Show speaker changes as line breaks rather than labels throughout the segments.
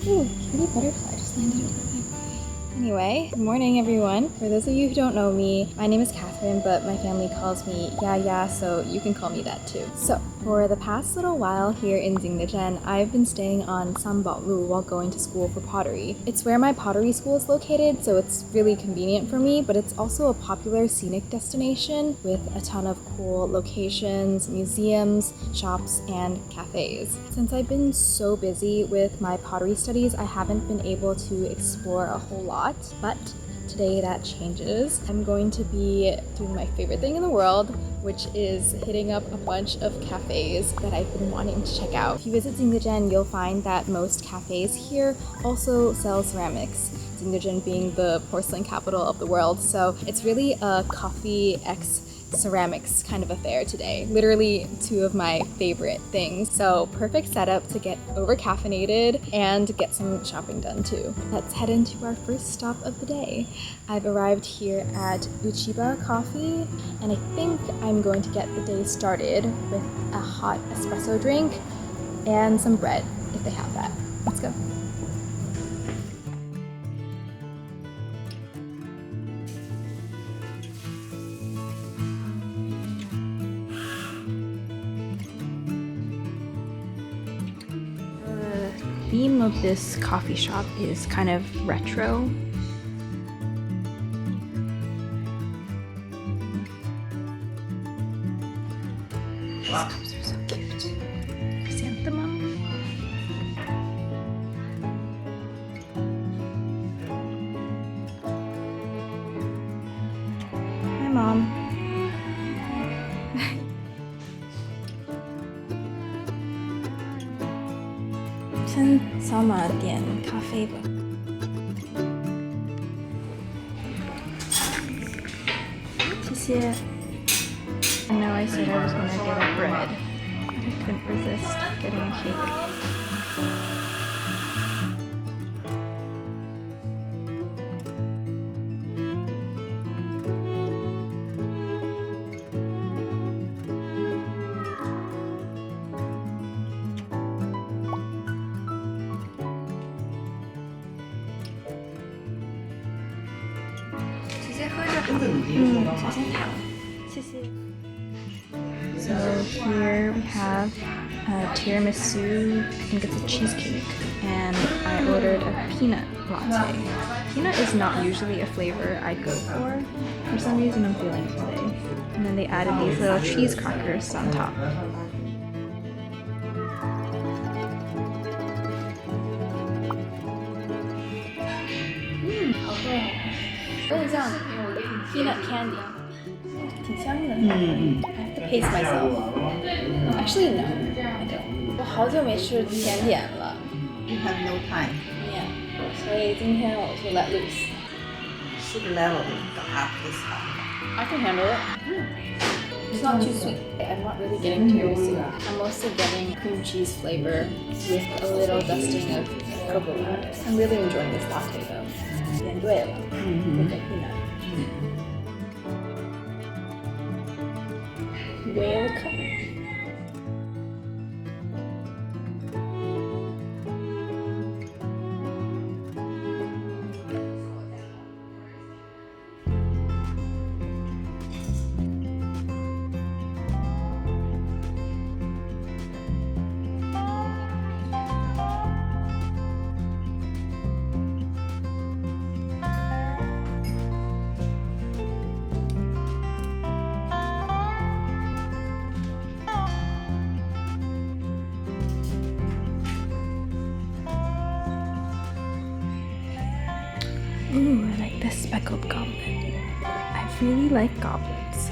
Ooh, pretty butterfly just landed over there. Anyway, good morning everyone. For those of you who don't know me, my name is Catherine, but my family calls me Yaya, so you can call me that too. So, for the past little while here in Jingdezhen, I've been staying on SanBao Lu while going to school for pottery. It's where my pottery school is located, so it's really convenient for me, but it's also a popular scenic destination with a ton of cool locations, museums, shops, and cafes. Since I've been so busy with my pottery studies, I haven't been able to explore a whole lot, but today that changes. I'm going to be doing my favorite thing in the world, which is hitting up a bunch of cafes that I've been wanting to check out. If you visit Jingdezhen, you'll find that most cafes here also sell ceramics, Jingdezhen being the porcelain capital of the world, so it's really a coffee x ceramics kind of affair today. Literally two of my favorite things. So perfect setup to get over caffeinated and get some shopping done too. Let's head into our first stop of the day. I've arrived here at Uchiba Coffee and I think I'm going to get the day started with a hot espresso drink and some bread if they have that. Let's go. The theme of this coffee shop is kind of retro. These cups are so cute. Chrysanthemum. Hi, Mom. 先扫码点咖啡吧。谢谢。And now I said I was gonna get a bread. I couldn't resist getting a cake. So here we have a tiramisu, I think it's a cheesecake, and I ordered a peanut latte. Peanut is not usually a flavor I'd go for some reason I'm feeling it today. And then they added these little cheese crackers on top. Peanut candy. 挺香的。I have to pace myself. Actually, no, I don't. 我好久没吃甜点了。
You have no time.
Yeah. 所以今天我就 let loose.
Sugar level don't have this high.
I can handle it. It's not too sweet. I'm not really getting tiramisu. I'm mostly getting cream cheese flavor with a little dusting of cocoa powder. I'm really enjoying this latte though. 点对了，with the peanut. Welcome. Ooh, I like this speckled goblet. I really like goblets.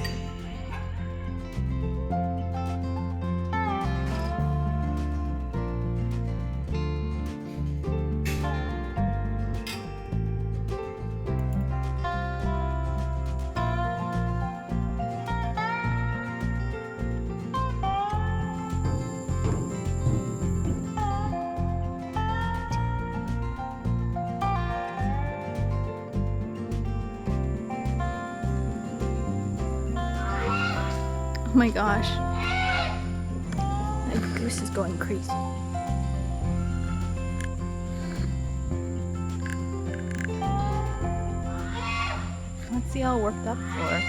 Oh my gosh. That goose is going crazy. cozy all worked up for.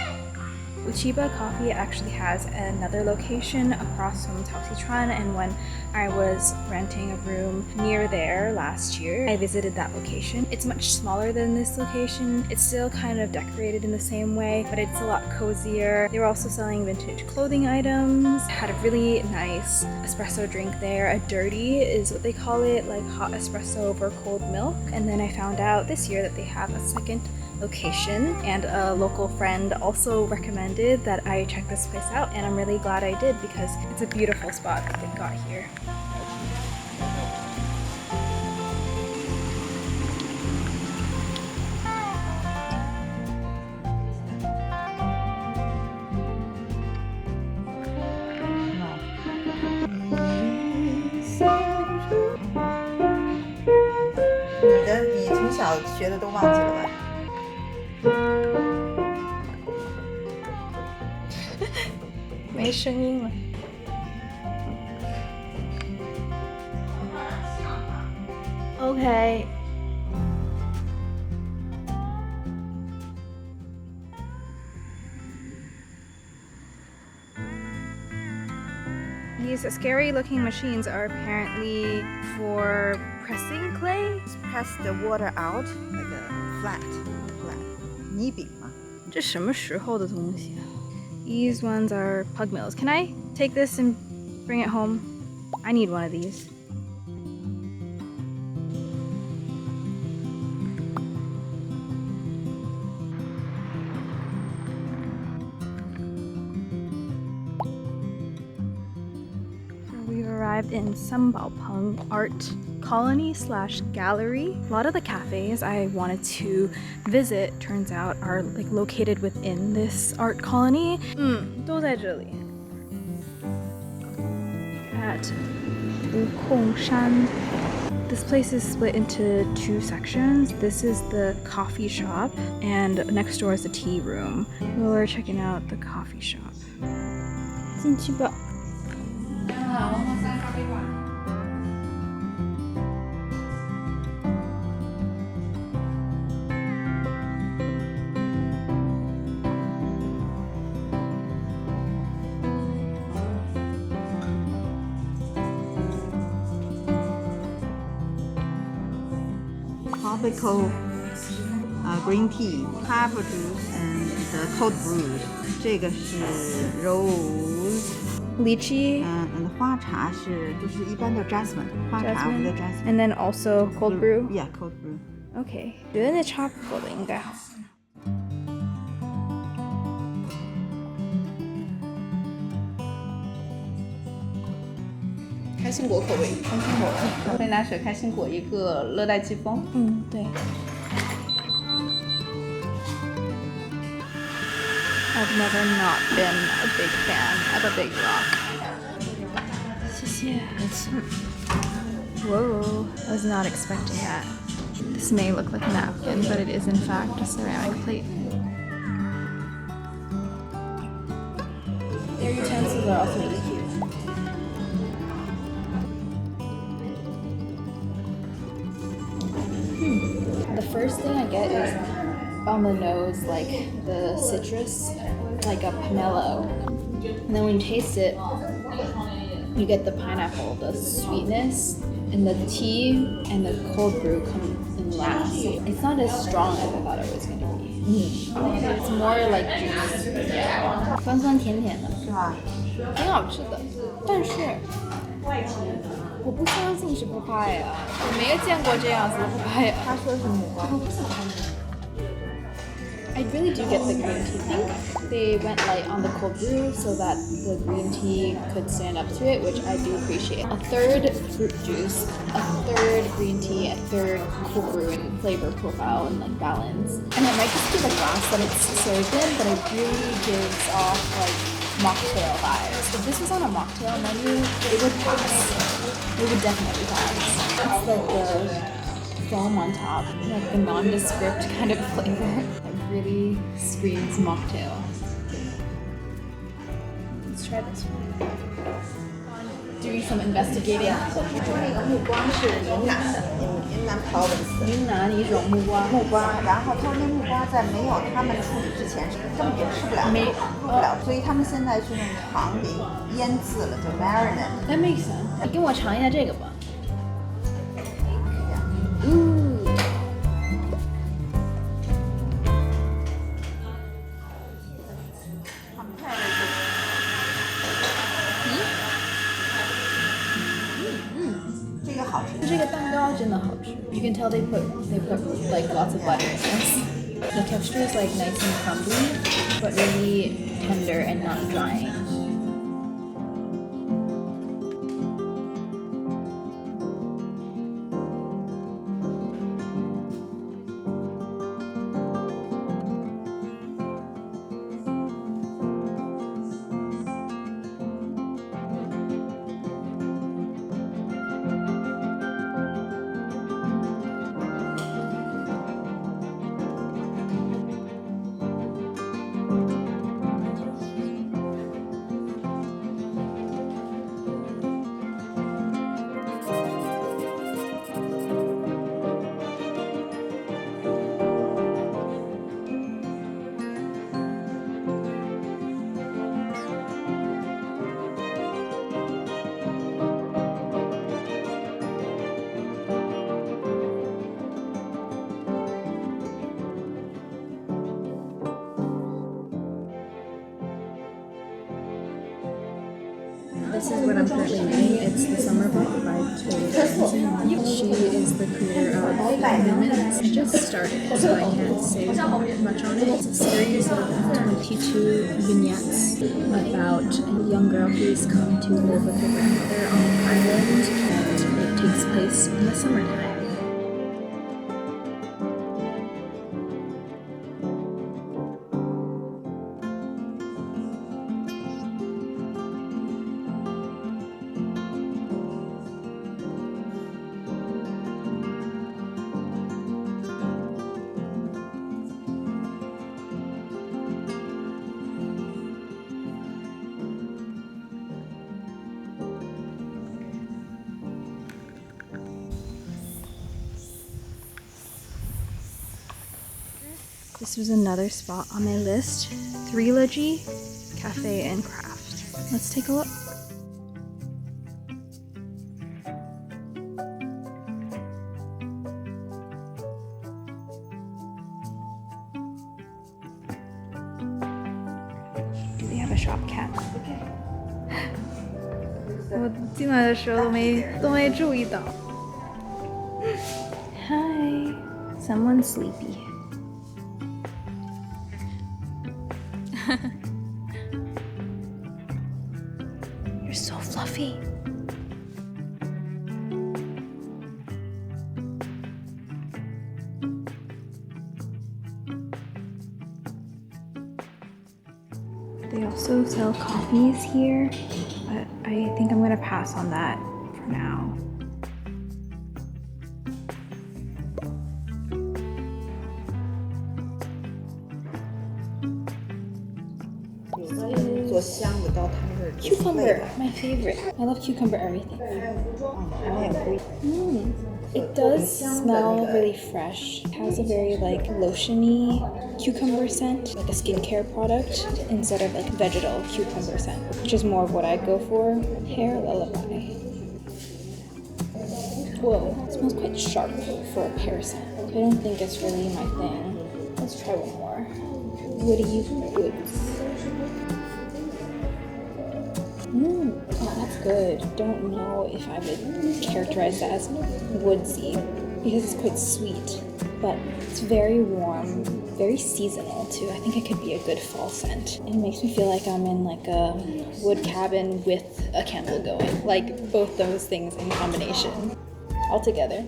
Uchiba Coffee actually has another location across from Taoxichuan, and when I was renting a room near there last year, I visited that location. It's much smaller than this location. It's still kind of decorated in the same way, but it's a lot cozier. They were also selling vintage clothing items. Had a really nice espresso drink there. A dirty is what they call it, like hot espresso over cold milk. And then I found out this year that they have a second location, and a local friend also recommended that I check this place out, and I'm really glad I did because it's a beautiful spot that they've got here.
你从小学的都忘记了吧？
没声音了。Okay. These scary looking machines are apparently for pressing clay.
Press the water out like a flat. 泥饼嘛。
这什么时候的东西啊？ These ones are pug mills. Can I take this and bring it home? I need one of these. We've arrived in SanBao Peng Art Colony / Gallery. A lot of the cafes I wanted to visit, turns out, are like located within this art colony. 都在这里. At Bukongshan. This place is split into two sections. This is the coffee shop, and next door is the tea room. We're checking out the coffee shop. 进去吧.
Tropical green tea, pineapple juice and the cold brew. 这个是 rose.
Lychee.
And 花茶是就是一般的 jasmine. 花茶和 jasmine.
And then also cold brew.
Yeah, cold brew.
Okay. 觉得那 tropical 的应该好。
开心果口味，开心果，咖啡奶水开心果一个热带季风。
对。I've never not been a big fan of a big rock. 谢谢。Whoa, I was not expecting that. This may look like a napkin, but it is in fact a ceramic plate. Their utensils are also really cute. The first thing I get is on the nose, like the citrus, like a pomelo. And then when you taste it, you get the pineapple, the sweetness, and the tea and the cold brew come in last. It's not as strong as I thought it was going to be. It's more like juice. Yeah. 酸酸甜甜的，是吧？挺好吃的，但是我不相信是 papaya， 我没有见过这样子的 papaya。他说是木瓜。I really do get the green tea. I think they went light on the cold brew so that the green tea could stand up to it, which I do appreciate. A third fruit juice, a third green tea, a third cold brew in flavor profile and like balance. And it might just be the glass that it's served in, but it really gives off like mocktail vibes. If this was on a mocktail menu, it would pass. It would definitely pass. It's like the foam on top, like the nondescript kind of flavor. Really screams mocktail. Let's try this one. doing some investigating.
那个木瓜是云南的，云南 province 的
云南一种木瓜，
木瓜，然后他说那木瓜在没有他们处理之前是根本就吃不了的，入不了，所以他们现在是用糖给腌制了，就 marinade。
That makes sense. 你跟我尝一下这个吧。
这个好吃。
这个蛋糕真的好吃。You can tell they put like lots of butter in this. The texture is like nice and crumbly, but really tender and not drying. This is what I'm currently reading. It's The Summer Book by Threelogy. She is the creator of 5 Minutes. I just started, so I can't say much on it. It's a series of 22 vignettes about a young girl who's come to live with her grandmother on an island, and it takes place in the summertime. This was another spot on my list, Threelogy Cafe and Craft. Let's take a look. Do they have a shop cat? 我进来的时候都没注意到。Hi, someone's sleepy. You're so fluffy. They also sell coffees here, but I think I'm gonna pass on that for now. Cucumber, my favorite. I love cucumber everything. It does smell really fresh. It has a very like lotiony cucumber scent, like a skincare product, instead of like vegetal cucumber scent, which is more of what I'd go for. Hair lullaby. Whoa, it smells quite sharp for a pear scent. I don't think it's really my thing. Let's try one more. Woody woods. Oh, that's good. Don't know if I would characterize that as woodsy because it's quite sweet, but it's very warm, very seasonal too. I think it could be a good fall scent. It makes me feel like I'm in like a wood cabin with a candle going, like both those things in combination. All together.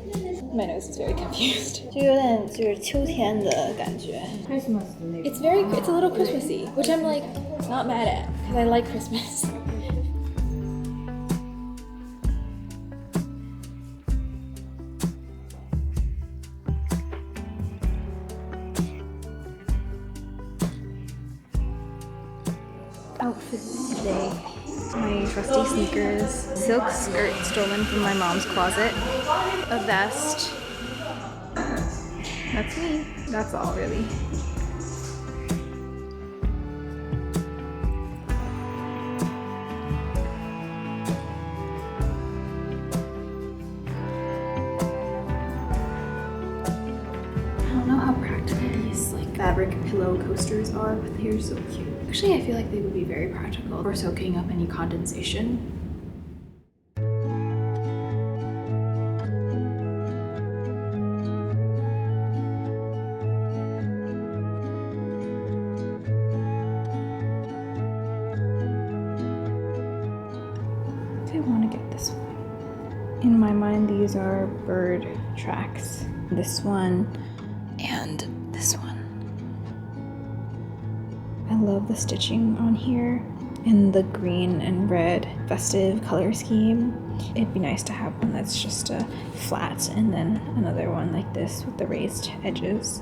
My nose is very confused. 就有点就是秋天的感觉。It's a little Christmassy, which I'm like not mad at because I like Christmas. Outfit today. My trusty sneakers, silk skirt stolen from my mom's closet, a vest. That's me. That's all really. I don't know how practical these like fabric pillow coasters are, but they're so cute. Actually, I feel like they would be very practical for soaking up any condensation. I want to get this one. In my mind, these are bird tracks. This one and this one. I love the stitching on here in the green and red festive color scheme. It'd be nice to have one that's just a flat and then another one like this with the raised edges.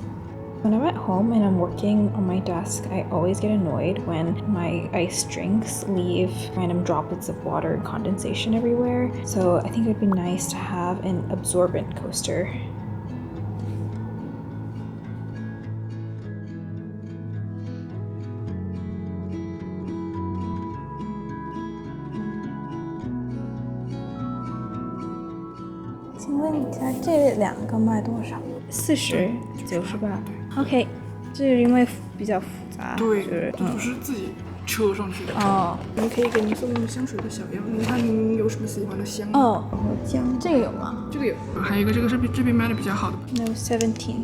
When I'm at home and I'm working on my desk, I always get annoyed when my iced drinks leave random droplets of water and condensation everywhere. So I think it would be nice to have an absorbent coaster. OK， 这是因为比较复杂。
对，这不是自己车上去的。
哦，
我们可以给您送香水的小样，您看您有什么喜欢的香？
哦，姜这个有吗？
这个有，还有一个这个是这边卖的比较好的。
No 17。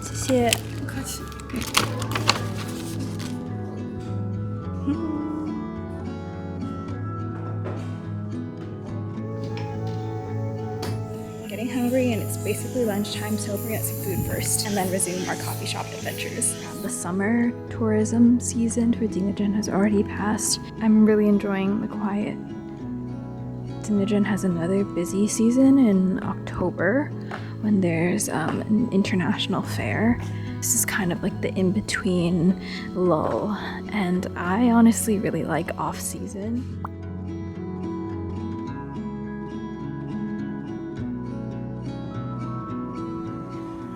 谢谢。
不客气。
Getting hungry and it's basically lunchtime, so we're gonna get some food first and then resume our coffee shop adventures. The summer tourism season for Jingdezhen has already passed. I'm really enjoying the quiet. Jingdezhen has another busy season in October when there's an international fair. This is kind of like the in-between lull, and I honestly really like off-season.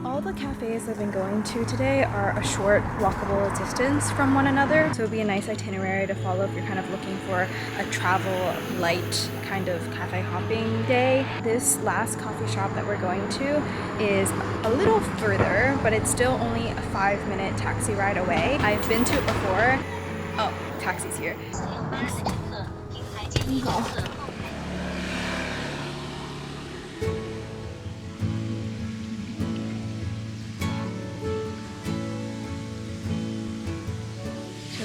All the cafes I've been going to today are a short walkable distance from one another, so it would be a nice itinerary to follow if you're kind of looking for a travel light kind of cafe hopping day. This last coffee shop that we're going to is a little further, but it's still only a 5-minute taxi ride away. I've been to it before. Oh, taxi's here.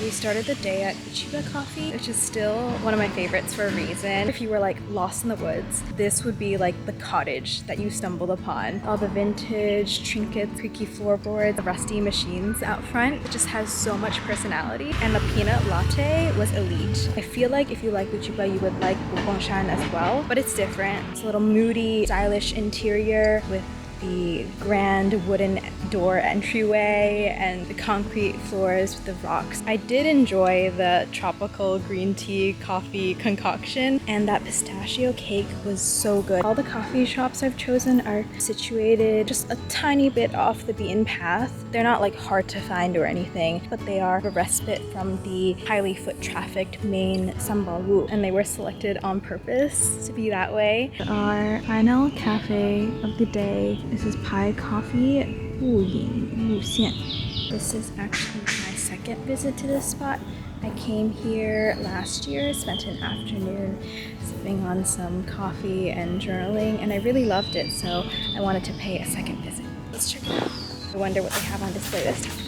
We started the day at Uchiba Coffee, which is still one of my favorites for a reason. If you were like lost in the woods, this would be like the cottage that you stumbled upon. All the vintage trinkets, creaky floorboards, the rusty machines out front. It just has so much personality. And the peanut latte was elite. I feel like if you like Uchiba, you would like Bukongshan as well, but it's different. It's a little moody, stylish interior with the grand wooden door entryway and the concrete floors with the rocks. I did enjoy the tropical green tea coffee concoction, and that pistachio cake was so good. All the coffee shops I've chosen are situated just a tiny bit off the beaten path. They're not like hard to find or anything, but they are a respite from the highly foot trafficked main SanBao Lu, and they were selected on purpose to be that way. Our final cafe of the day. This is Pai Coffee, 不饮路线. This is actually my second visit to this spot. I came here last year, spent an afternoon sipping on some coffee and journaling, and I really loved it, so I wanted to pay a second visit. Let's check it out. I wonder what they have on display this time.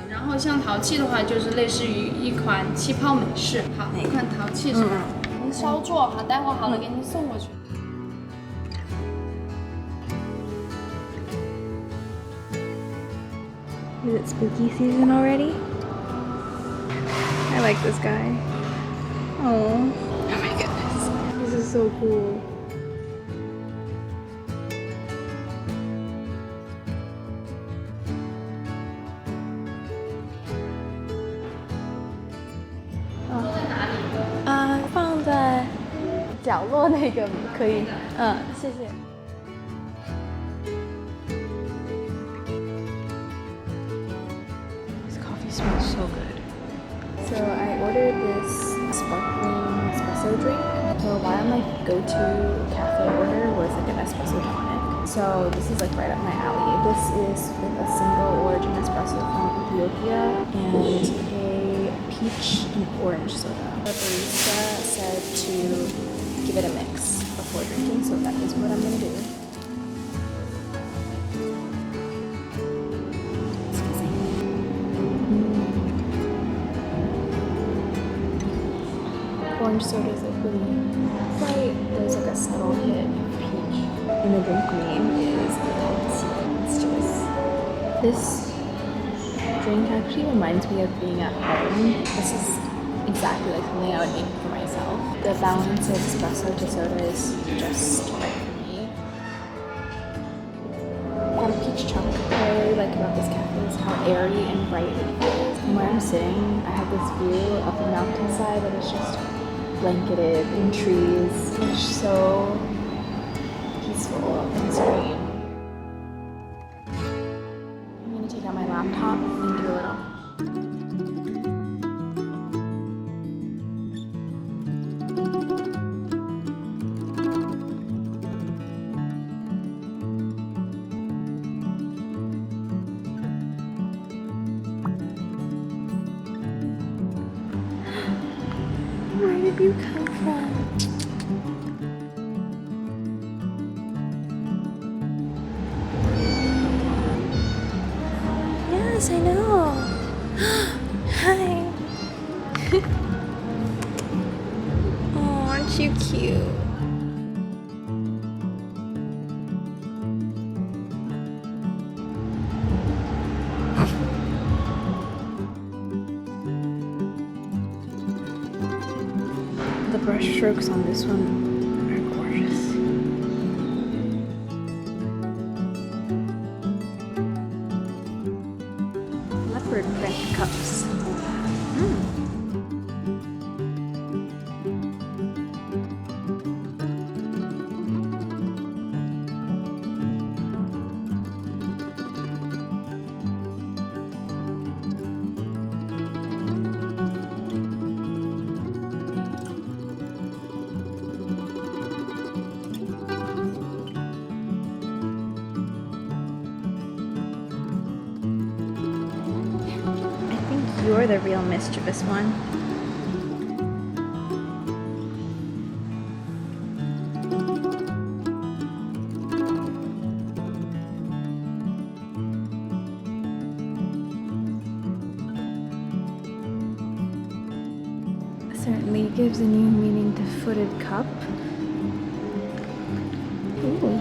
然后像陶器的话，就是类似于一款气泡美式。好，一款陶器是吧？您稍坐哈，待会儿好了给您送过去。
Is it spooky season already? I like this guy. Oh my goodness.
so cool.
Ah, 放在角落那个可以。谢谢。This coffee smells so good. So I ordered this sparkling espresso drink. For a while, my go-to cafe order was like an espresso tonic. So this is like right up my alley. This is with a single origin espresso from Ethiopia and a peach and orange soda. The barista said to give it a mix before drinking, so that is what I'm gonna do. Orange soda is like really bright. There's like a subtle hit of peach. And the drink name is Bukongshan. It's just this drink actually reminds me of being at home. This is exactly like something I would make for myself. The balance of espresso to soda is just right for me. Got a peach chunk. What I really like about this cafe is how airy and bright it feels. From where I'm sitting, I have this view of the mountainside that is just blanketed in trees. It's so peaceful and serene. I'm gonna take out my laptop and do a little. Where did you come from? Yes, I know. Hi. Oh, aren't you cute? The brush strokes on this one are gorgeous. Leopard print cups. You're the real mischievous one. Certainly gives a new meaning to footed cup. Ooh,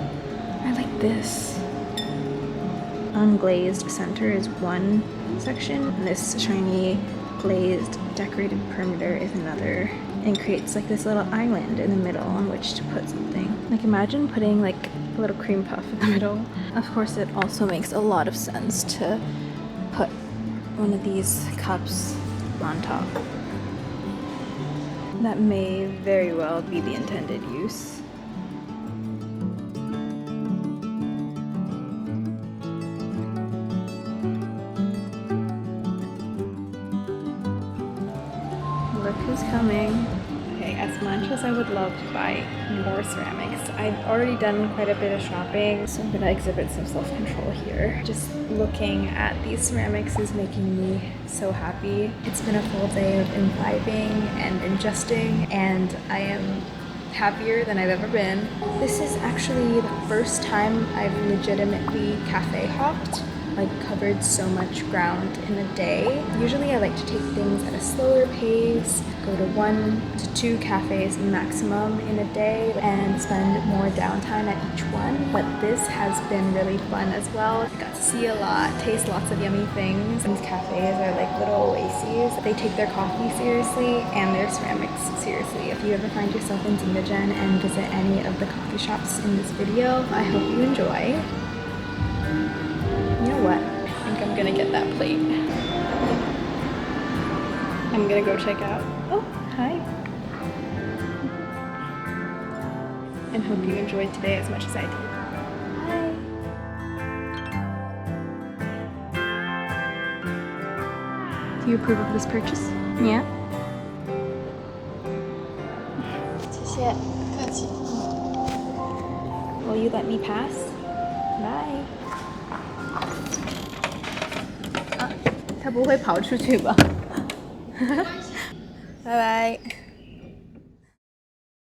I like this. Unglazed center is one section, and this shiny glazed decorated perimeter is another, and creates like this little island in the middle on which to put something. Like imagine putting like a little cream puff in the middle. Of course it also makes a lot of sense to put one of these cups on top. That may very well be the intended use. Look who's coming. Okay, as much as I would love to buy more ceramics, I've already done quite a bit of shopping, so I'm gonna exhibit some self-control here. Just looking at these ceramics is making me so happy. It's been a full day of imbibing and ingesting, and I am happier than I've ever been. This is actually the first time I've legitimately cafe hopped. like covered so much ground in a day. Usually I like to take things at a slower pace, go to 1 to 2 cafes maximum in a day and spend more downtime at each one. But this has been really fun as well. I got to see a lot, taste lots of yummy things. These cafes are like little oases. They take their coffee seriously and their ceramics seriously. If you ever find yourself in Jingdezhen and visit any of the coffee shops in this video, I hope you enjoy. You know what? I think I'm gonna get that plate. I'm gonna go check out. Oh, hi. And hope you enjoyed today as much as I did. Hi. Do you approve of this purchase? Yeah. 谢谢。客气。Will you let me pass? Bye. 他不会跑出去吧？拜拜。